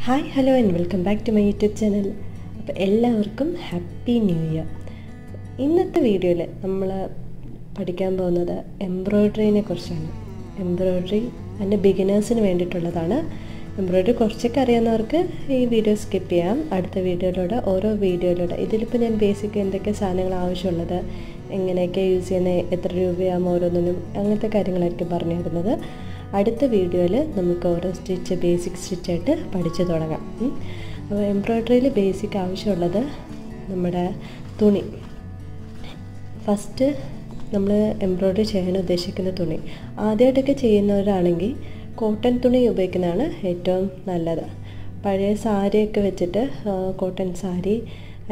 Hi, hello and welcome back to my YouTube channel. അപ്പോൾ എല്ലാവർക്കും happy new year. ഇന്നത്തെ വീഡിയോയിൽ നമ്മൾ പഠിക്കാൻ പോകുന്നത് എംബ്രോയ്ഡറിനെ കുറിച്ചാണ്. എംബ്രോയ്ഡറി അതിൻ്റെ ബിഗിനേഴ്സിന് വേണ്ടിയിട്ടുള്ളതാണ്. എംബ്രോയ്ഡറി കുറച്ചൊക്കെ അറിയാവുന്നവർക്ക് ഈ വീഡിയോ സ്കിപ്പ് ചെയ്യാം. അടുത്ത വീഡിയോയിലൂടെ ഓരോ വീഡിയോയിലൂടെ ഇതിലിപ്പോൾ ഞാൻ ബേസിക് എന്തൊക്കെ സാധനങ്ങൾ ആവശ്യമുള്ളത്, എങ്ങനെയൊക്കെ യൂസ് ചെയ്യുന്നത്, എത്ര രൂപയാകും ഓരോന്നിനും, അങ്ങനത്തെ കാര്യങ്ങളായിരിക്കും പറഞ്ഞു തരുന്നത്. അടുത്ത വീഡിയോയിൽ നമുക്ക് ഓരോ സ്റ്റിച്ച് ബേസിക് സ്റ്റിച്ചായിട്ട് പഠിച്ചു തുടങ്ങാം. അപ്പോൾ എംബ്രോയ്ഡറിയിൽ ബേസിക് ആവശ്യമുള്ളത് നമ്മുടെ തുണി. ഫസ്റ്റ് നമ്മൾ എംബ്രോയ്ഡറി ചെയ്യാൻ ഉദ്ദേശിക്കുന്ന തുണി ആദ്യമായിട്ടൊക്കെ ചെയ്യുന്നവരാണെങ്കിൽ കോട്ടൺ തുണി ഉപയോഗിക്കുന്നതാണ് ഏറ്റവും നല്ലത്. പഴയ സാരിയൊക്കെ വെച്ചിട്ട് കോട്ടൺ സാരി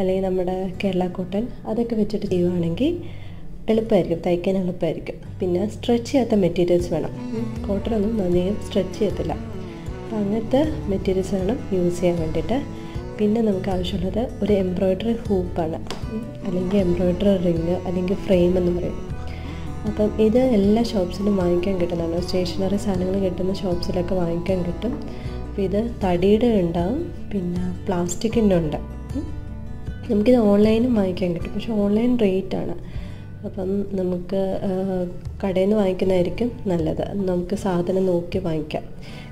അല്ലെങ്കിൽ നമ്മുടെ കേരള കോട്ടൺ അതൊക്കെ വെച്ചിട്ട് ചെയ്യുകയാണെങ്കിൽ എളുപ്പമായിരിക്കും, തയ്ക്കാൻ എളുപ്പമായിരിക്കും. പിന്നെ സ്ട്രെച്ച് ചെയ്യാത്ത മെറ്റീരിയൽസ് വേണം. കോട്ടണൊന്നും അധികം സ്ട്രെച്ച് ചെയ്യത്തില്ല. അപ്പം അങ്ങനത്തെ മെറ്റീരിയൽസ് വേണം യൂസ് ചെയ്യാൻ വേണ്ടിയിട്ട്. പിന്നെ നമുക്ക് ആവശ്യമുള്ളത് ഒരു എംബ്രോയ്ഡറി ഹൂപ്പാണ്, അല്ലെങ്കിൽ എംബ്രോയ്ഡറി റിങ്, അല്ലെങ്കിൽ ഫ്രെയിം എന്ന് പറയും. അപ്പം ഇത് എല്ലാ ഷോപ്സിലും വാങ്ങിക്കാൻ കിട്ടുന്നതാണ്. സ്റ്റേഷനറി സാധനങ്ങൾ കിട്ടുന്ന ഷോപ്സിലൊക്കെ വാങ്ങിക്കാൻ കിട്ടും. അപ്പോൾ ഇത് തടിയുടെ ഉണ്ടാവും, പിന്നെ പ്ലാസ്റ്റിക്കിൻ്റെ ഉണ്ട്. നമുക്കിത് ഓൺലൈനും വാങ്ങിക്കാൻ കിട്ടും, പക്ഷേ ഓൺലൈൻ റേറ്റാണ്. അപ്പം നമുക്ക് കടയിൽ നിന്ന് വാങ്ങിക്കുന്നതായിരിക്കും നല്ലത്. നമുക്ക് സാധനം നോക്കി വാങ്ങിക്കാം.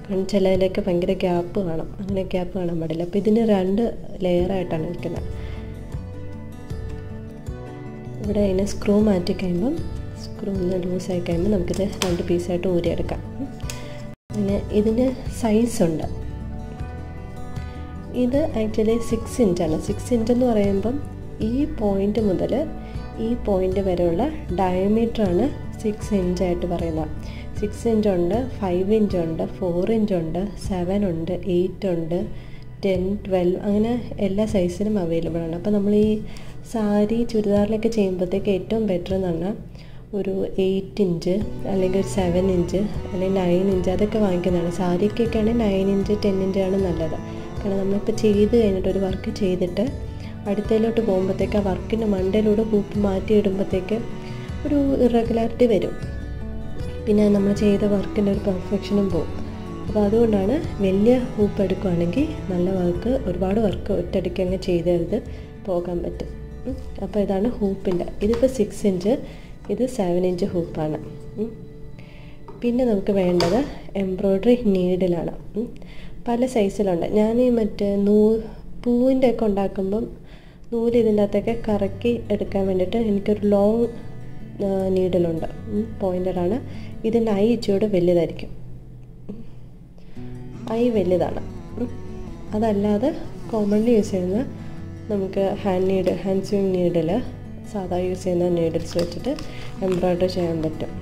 കാരണം ചിലതിലൊക്കെ ഭയങ്കര ഗ്യാപ്പ് കാണാം, അങ്ങനെ ഗ്യാപ്പ് കാണാൻ പാടില്ല. അപ്പോൾ ഇതിന് 2 ലെയറായിട്ടാണ് ഇരിക്കുന്നത്. ഇവിടെ അതിനെ സ്ക്രൂ മാറ്റി കഴിയുമ്പം സ്ക്രൂ ഒന്ന് ലൂസായി കഴിയുമ്പോൾ നമുക്കിത് 2 പീസായിട്ട് ഊരിയെടുക്കാം. പിന്നെ ഇതിന് സൈസുണ്ട്. ഇത് ആക്ച്വലി 6 ഇഞ്ചാണ്. 6 ഇഞ്ച് എന്ന് പറയുമ്പം ഈ പോയിൻ്റ് മുതൽ ഈ പോയിൻ്റ് വരെയുള്ള ഡയമീറ്ററാണ് 6 ഇഞ്ചായിട്ട് പറയുന്നത്. 6 ഇഞ്ചുണ്ട്, 5 ഇഞ്ചുണ്ട്, 4 ഇഞ്ചുണ്ട്, 7 ഉണ്ട്, 8 ഉണ്ട്, 10, 12 അങ്ങനെ എല്ലാ സൈസിനും അവൈലബിൾ ആണ്. അപ്പോൾ നമ്മൾ ഈ സാരി ചുരിദാറിലൊക്കെ ചെയ്യുമ്പോഴത്തേക്ക് ഏറ്റവും ബെറ്റർ എന്ന് പറഞ്ഞാൽ ഒരു 8 ഇഞ്ച് അല്ലെങ്കിൽ ഒരു 7 ഇഞ്ച് അല്ലെങ്കിൽ 9 ഇഞ്ച് അതൊക്കെ വാങ്ങിക്കുന്നതാണ്. സാരിക്കൊക്കെ ആണെങ്കിൽ 9 ഇഞ്ച് 10 ഇഞ്ചാണ് നല്ലത്. കാരണം നമ്മളിപ്പോൾ ചെയ്ത് കഴിഞ്ഞിട്ട് ഒരു വർക്ക് ചെയ്തിട്ട് അടുത്തയിലോട്ട് പോകുമ്പോഴത്തേക്ക് ആ വർക്കിൻ്റെ മണ്ടയിലൂടെ ഹൂപ്പ് മാറ്റിയിടുമ്പോഴത്തേക്ക് ഒരു ഇറഗുലാരിറ്റി വരും. പിന്നെ നമ്മൾ ചെയ്ത വർക്കിൻ്റെ ഒരു പെർഫെക്ഷനും പോകും. അപ്പോൾ അതുകൊണ്ടാണ് വലിയ ഹൂപ്പ് എടുക്കുകയാണെങ്കിൽ നല്ല വർക്ക്, ഒരുപാട് വർക്ക് ഒറ്റയടിക്ക് അങ്ങ് ചെയ്ത് പോകാൻ പറ്റും. അപ്പോൾ ഇതാണ് ഹൂപ്പിൻ്റെ. ഇതിപ്പോൾ 6 ഇഞ്ച്, ഇത് 7 ഇഞ്ച് ഹൂപ്പാണ്. പിന്നെ നമുക്ക് വേണ്ടത് എംബ്രോയ്ഡറി നീഡിലാണ്. പല സൈസിലുണ്ട്. ഞാൻ ഈ മറ്റേ പൂവിൻ്റെ ഒക്കെ ഉണ്ടാക്കുമ്പം നൂല് ഇതിൻ്റെ അകത്തൊക്കെ കറക്കി എടുക്കാൻ വേണ്ടിയിട്ട് എനിക്കൊരു ലോങ് നീഡിലുണ്ട്, പോയിൻ്ററാണ്. ഇതിൻ്റെ ഐ ഇച്ചിരി വലുതായിരിക്കും, ഐ വലുതാണ്. അതല്ലാതെ കോമൺലി യൂസ് ചെയ്യുന്ന നമുക്ക് ഹാൻഡ് സ്വിങ് നീഡിൽ, സാധാ യൂസ് ചെയ്യുന്ന നീഡിൽസ് വെച്ചിട്ട് എംബ്രോയ്ഡറി ചെയ്യാൻ പറ്റും.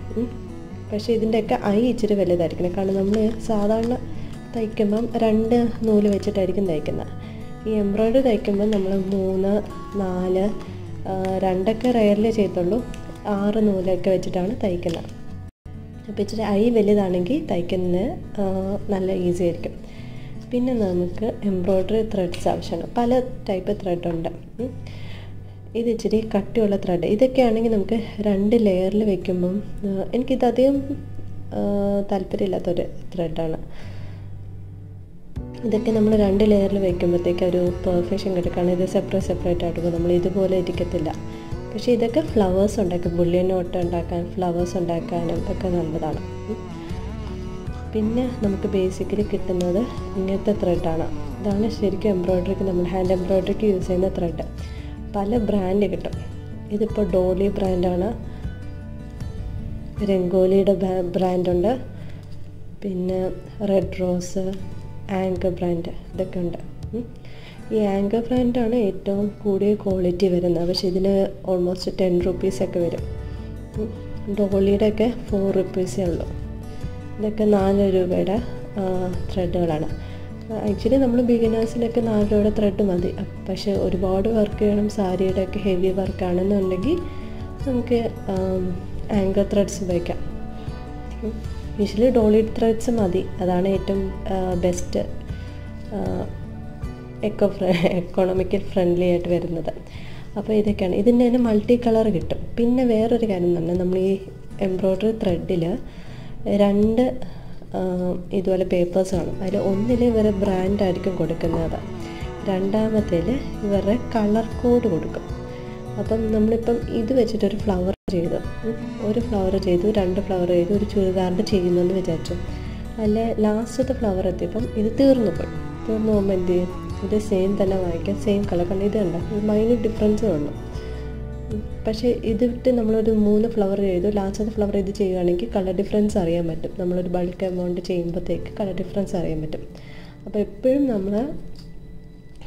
പക്ഷേ ഇതിൻ്റെയൊക്കെ ഐ ഇച്ചിരി വലുതായിരിക്കണം. കാരണം നമ്മൾ സാധാരണ തയ്ക്കുമ്പം 2 നൂല് വെച്ചിട്ടായിരിക്കും തയ്ക്കുന്നത്. ഈ എംബ്രോയ്ഡറി തയ്ക്കുമ്പോൾ നമ്മൾ 3, 4, 2ഒക്കെ റെയർലി ചെയ്തുള്ളൂ, 6 നൂലൊക്കെ വെച്ചിട്ടാണ് തയ്ക്കുന്നത്. അപ്പോൾ ഇച്ചിരി ഐ വലുതാണെങ്കിൽ തയ്ക്കുന്നത് നല്ല ഈസി ആയിരിക്കും. പിന്നെ നമുക്ക് എംബ്രോയ്ഡറി ത്രെഡ്സ് ആവശ്യമാണ്. പല ടൈപ്പ് ത്രെഡുണ്ട്. ഇത് ഇച്ചിരി കട്ടിയുള്ള ത്രെഡ്. ഇതൊക്കെ ആണെങ്കിൽ നമുക്ക് 2 ലെയറിൽ വയ്ക്കുമ്പം എനിക്കിതധികം താല്പര്യമില്ലാത്തൊരു ത്രെഡാണ്. ഇതൊക്കെ നമ്മൾ 2 ലെയറിൽ വയ്ക്കുമ്പോഴത്തേക്ക് ഒരു പെർഫെക്ഷൻ കിട്ടും. കാരണം ഇത് സെപ്പറേറ്റ് ആയിട്ട് പോകും, നമ്മൾ ഇതുപോലെ ഇരിക്കത്തില്ല. പക്ഷേ ഇതൊക്കെ ഫ്ലവേഴ്സ് ഉണ്ടാക്കും, ബുള്ളിയൻ നോട്ട് ഉണ്ടാക്കാൻ, ഫ്ലവേഴ്സ് ഉണ്ടാക്കാനും ഒക്കെ നല്ലതാണ്. പിന്നെ നമുക്ക് ബേസിക്കലി കിട്ടുന്നത് ഇങ്ങനത്തെ ത്രെഡാണ്. ഇതാണ് ശരിക്കും എംബ്രോയ്ഡറിക്ക്, നമ്മൾ ഹാൻഡ് എംബ്രോയ്ഡറിക്ക് യൂസ് ചെയ്യുന്ന ത്രെഡ്. പല ബ്രാൻഡ് കിട്ടും. ഇതിപ്പോൾ ഡോളി ബ്രാൻഡാണ്, രംഗോലിയുടെ ബ്രാൻഡുണ്ട്, പിന്നെ റെഡ് റോസ്, ആങ്കർ ബ്രാൻഡ്, ഇതൊക്കെ ഉണ്ട്. ഈ ആങ്കർ ബ്രാൻഡാണ് ഏറ്റവും കൂടിയ ക്വാളിറ്റി വരുന്നത്. പക്ഷേ ഇതിന് ഓൾമോസ്റ്റ് 10 റുപ്പീസൊക്കെ വരും. ഡോളിയുടെയൊക്കെ 4 റുപ്പീസേ ഉള്ളൂ. ഇതൊക്കെ 4 രൂപയുടെ ത്രെഡുകളാണ്. ആക്ച്വലി നമ്മൾ ബിഗിനേഴ്സിനൊക്കെ 4 രൂപയുടെ ത്രെഡ് മതി. പക്ഷേ ഒരുപാട് വർക്ക് ചെയ്യണം, സാരിയുടെയൊക്കെ ഹെവി വർക്കാണെന്നുണ്ടെങ്കിൽ നമുക്ക് ആങ്കർ ത്രെഡ്സ് ഉപയോഗിക്കാം. യൂഷ്വലി ഡോളി ത്രെഡ്സ് മതി, അതാണ് ഏറ്റവും ബെസ്റ്റ്, എക്കോണമിക്കൽ ഫ്രണ്ട്ലി ആയിട്ട് വരുന്നത്. അപ്പോൾ ഇതൊക്കെയാണ്. ഇതിൻ്റെ തന്നെ മൾട്ടി കളർ കിട്ടും. പിന്നെ വേറൊരു കാര്യം എന്ന് പറഞ്ഞാൽ നമ്മൾ ഈ എംബ്രോയ്ഡറി ത്രെഡിൽ 2 ഇതുപോലെ പേപ്പേഴ്സ് കാണും. അതിൽ ഒന്നിൽ ഇവരെ ബ്രാൻഡായിരിക്കും കൊടുക്കുന്നത്, രണ്ടാമത്തേൽ ഇവരുടെ കളർ കോഡ് കൊടുക്കും. അപ്പം നമ്മളിപ്പം ഇത് വെച്ചിട്ടൊരു ഫ്ലവർ ചെയ്തു, ഒരു ഫ്ലവർ ചെയ്തു, 2 ഫ്ലവർ ചെയ്തു, ഒരു ചുരിദാറിൻ്റെ ചെയ്യുന്നെന്ന് വിചാരിച്ചു. അല്ലെ ലാസ്റ്റത്തെ ഫ്ലവർ എത്തിയപ്പം ഇത് തീർന്നു പോകുമ്പോൾ എന്ത് ചെയ്യും? ഇത് സെയിം തന്നെ വാങ്ങിക്കാം, സെയിം കളർ. കാരണം ഇത് കണ്ട മൈന്യൂട്ട് ഡിഫറൻസേ ഉള്ളൂ. പക്ഷേ ഇതിട്ട് നമ്മളൊരു 3 ഫ്ലവർ ചെയ്തു, ലാസ്റ്റത്തെ ഫ്ലവർ ഇത് ചെയ്യുകയാണെങ്കിൽ കളർ ഡിഫറൻസ് അറിയാൻ പറ്റും. നമ്മളൊരു ബൾക്ക് എമൗണ്ട് ചെയ്യുമ്പോഴത്തേക്ക് കളർ ഡിഫറൻസ് അറിയാൻ പറ്റും. അപ്പോൾ എപ്പോഴും നമ്മൾ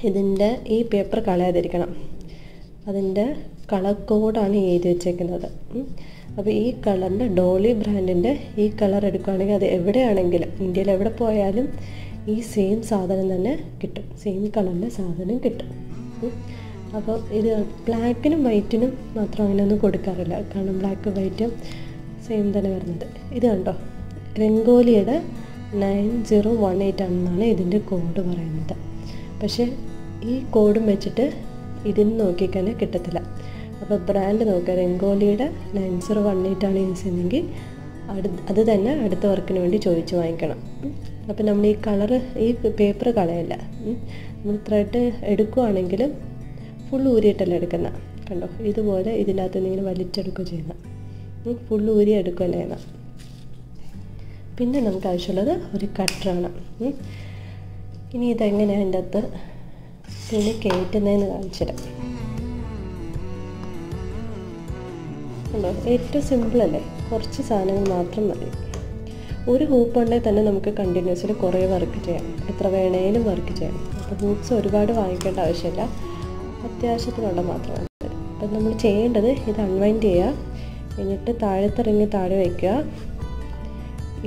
ഇതിൻ്റെ ഈ പേപ്പർ കളയാതിരിക്കണം. അതിൻ്റെ കളർ കോഡാണ് എഴുതി വെച്ചേക്കുന്നത്. അപ്പോൾ ഈ കളറിൻ്റെ ഡോളി ബ്രാൻഡിൻ്റെ ഈ കളർ എടുക്കുകയാണെങ്കിൽ അത് എവിടെയാണെങ്കിലും ഇന്ത്യയിൽ എവിടെ പോയാലും ഈ സെയിം സാധനം തന്നെ കിട്ടും, സെയിം കളറിൻ്റെ സാധനം കിട്ടും. അപ്പോൾ ഇത് ബ്ലാക്കിനും വൈറ്റിനും മാത്രം അങ്ങനെയൊന്നും കൊടുക്കാറില്ല, കാരണം ബ്ലാക്ക് വൈറ്റും സെയിം തന്നെ വരുന്നത്. ഇത് കണ്ടോ, രംഗോലിയുടെ 9018 ആണെന്നാണ് ഇതിൻ്റെ കോഡ് പറയുന്നത്. പക്ഷേ ഈ കോഡും വെച്ചിട്ട് ഇതിന് നോക്കിക്കഴിഞ്ഞാൽ കിട്ടത്തില്ല. അപ്പോൾ ബ്രാൻഡ് നോക്കുക, രംഗോലിയുടെ 9018 ആണ് യൂസ് ചെയ്യുന്നതെങ്കിൽ അത് തന്നെ അടുത്ത വർക്കിന് വേണ്ടി ചോദിച്ച് വാങ്ങിക്കണം. അപ്പോൾ നമ്മൾ ഈ കളറ് ഈ പേപ്പർ കളയല്ല, നമ്മൾ ത്രെഡ് എടുക്കുകയാണെങ്കിലും ഫുൾ ഊരിയിട്ടല്ല എടുക്കുന്ന. കണ്ടോ, ഇതുപോലെ ഇതിനകത്ത് നിന്ന് ഇങ്ങനെ വലിച്ചെടുക്കുക ചെയ്യുന്ന, ഫുൾ ഊരി എടുക്കുകയല്ല ചെയ്യുന്ന. പിന്നെ നമുക്ക് ആവശ്യമുള്ളത് ഒരു കട്ടറാണ്. ഇനി ഇതെങ്ങനെയാണ് അതിൻ്റെ അകത്ത് തുണി കയറ്റുന്നതെന്ന് കാണിച്ചിടാം. കണ്ടോ, ഏറ്റവും സിമ്പിളല്ലേ, കുറച്ച് സാധനങ്ങൾ മാത്രം മതി. ഒരു ഹൂപ്പ് ഉണ്ടെങ്കിൽ തന്നെ നമുക്ക് കണ്ടിന്യൂസ്ലി കുറേ വർക്ക് ചെയ്യാം, എത്ര വേണേലും വർക്ക് ചെയ്യാം. അപ്പോൾ ഹൂപ്പ്സ് ഒരുപാട് വാങ്ങിക്കേണ്ട ആവശ്യമില്ല, അത്യാവശ്യത്തിനുള്ള മാത്രമാണ്. അപ്പം നമ്മൾ ചെയ്യേണ്ടത് ഇത് അൺവൈൻഡ് ചെയ്യുക, എന്നിട്ട് താഴത്തെ റിങ് താഴെ വയ്ക്കുക.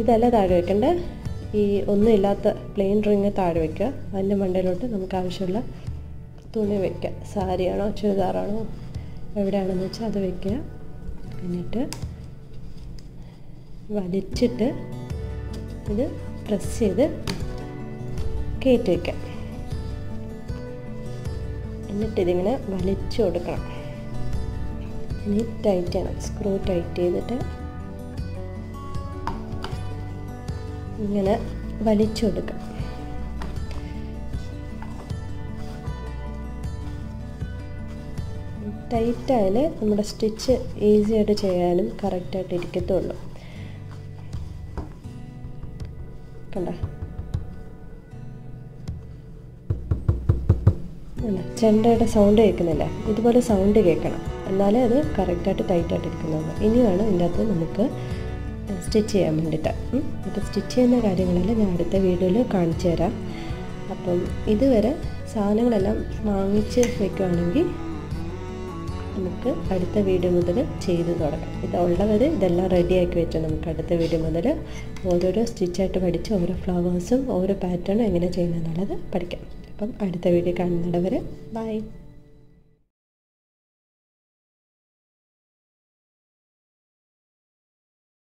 ഇതല്ല താഴെ വയ്ക്കേണ്ട, ഈ ഒന്നും ഇല്ലാത്ത പ്ലെയിൻ റിങ് താഴെ വയ്ക്കുക. അതിൻ്റെ മണ്ടയിലോട്ട് നമുക്ക് ആവശ്യമുള്ള തുണി വയ്ക്കുക. സാരിയാണോ ചുരിദാറാണോ എവിടെയാണെന്ന് വെച്ചാൽ അത് വയ്ക്കുക. എന്നിട്ട് വലിച്ചിട്ട് ഇത് പ്രസ് ചെയ്ത് കയറ്റി വയ്ക്കാം. എന്നിട്ട് ഇതിങ്ങനെ വലിച്ചു കൊടുക്കണം. ഇനി ടൈറ്റ് ചെയ്യണം, സ്ക്രൂ ടൈറ്റ് ചെയ്തിട്ട് ഇങ്ങനെ വലിച്ചു കൊടുക്കാം. ടൈറ്റായാൽ നമ്മുടെ സ്റ്റിച്ച് ഈസി ആയിട്ട് ചെയ്യാനും കറക്റ്റായിട്ട് ഇരിക്കത്തുള്ളൂ. കണ്ട, ചെണ്ടയുടെ സൗണ്ട് കേൾക്കുന്നില്ല, ഇതുപോലെ സൗണ്ട് കേൾക്കണം, എന്നാലേ അത് കറക്റ്റായിട്ട് ടൈറ്റായിട്ട് ഇരിക്കുന്നുള്ളൂ. ഇനിയാണ് ഇതിൻ്റെ അകത്ത് നമുക്ക് സ്റ്റിച്ച് ചെയ്യാൻ വേണ്ടിയിട്ട്. അപ്പോൾ സ്റ്റിച്ച് ചെയ്യുന്ന കാര്യങ്ങളെല്ലാം ഞാൻ അടുത്ത വീഡിയോയിൽ കാണിച്ചു തരാം. അപ്പം ഇതുവരെ സാധനങ്ങളെല്ലാം വാങ്ങിച്ച് വെക്കുകയാണെങ്കിൽ നമുക്ക് അടുത്ത വീഡിയോ മുതൽ ചെയ്ത് തുടങ്ങാം. ഇതുള്ളവർ ഇതെല്ലാം റെഡിയാക്കി വെച്ചാൽ നമുക്ക് അടുത്ത വീഡിയോ മുതൽ ഓരോരോ സ്റ്റിച്ചായിട്ട് പഠിച്ച് ഓരോ ഫ്ലവേഴ്സും ഓരോ പാറ്റേണും എങ്ങനെ ചെയ്യുന്നതെന്നുള്ളത് പഠിക്കാം. അപ്പം അടുത്ത വീഡിയോ കാണുന്നവരെ ബൈ.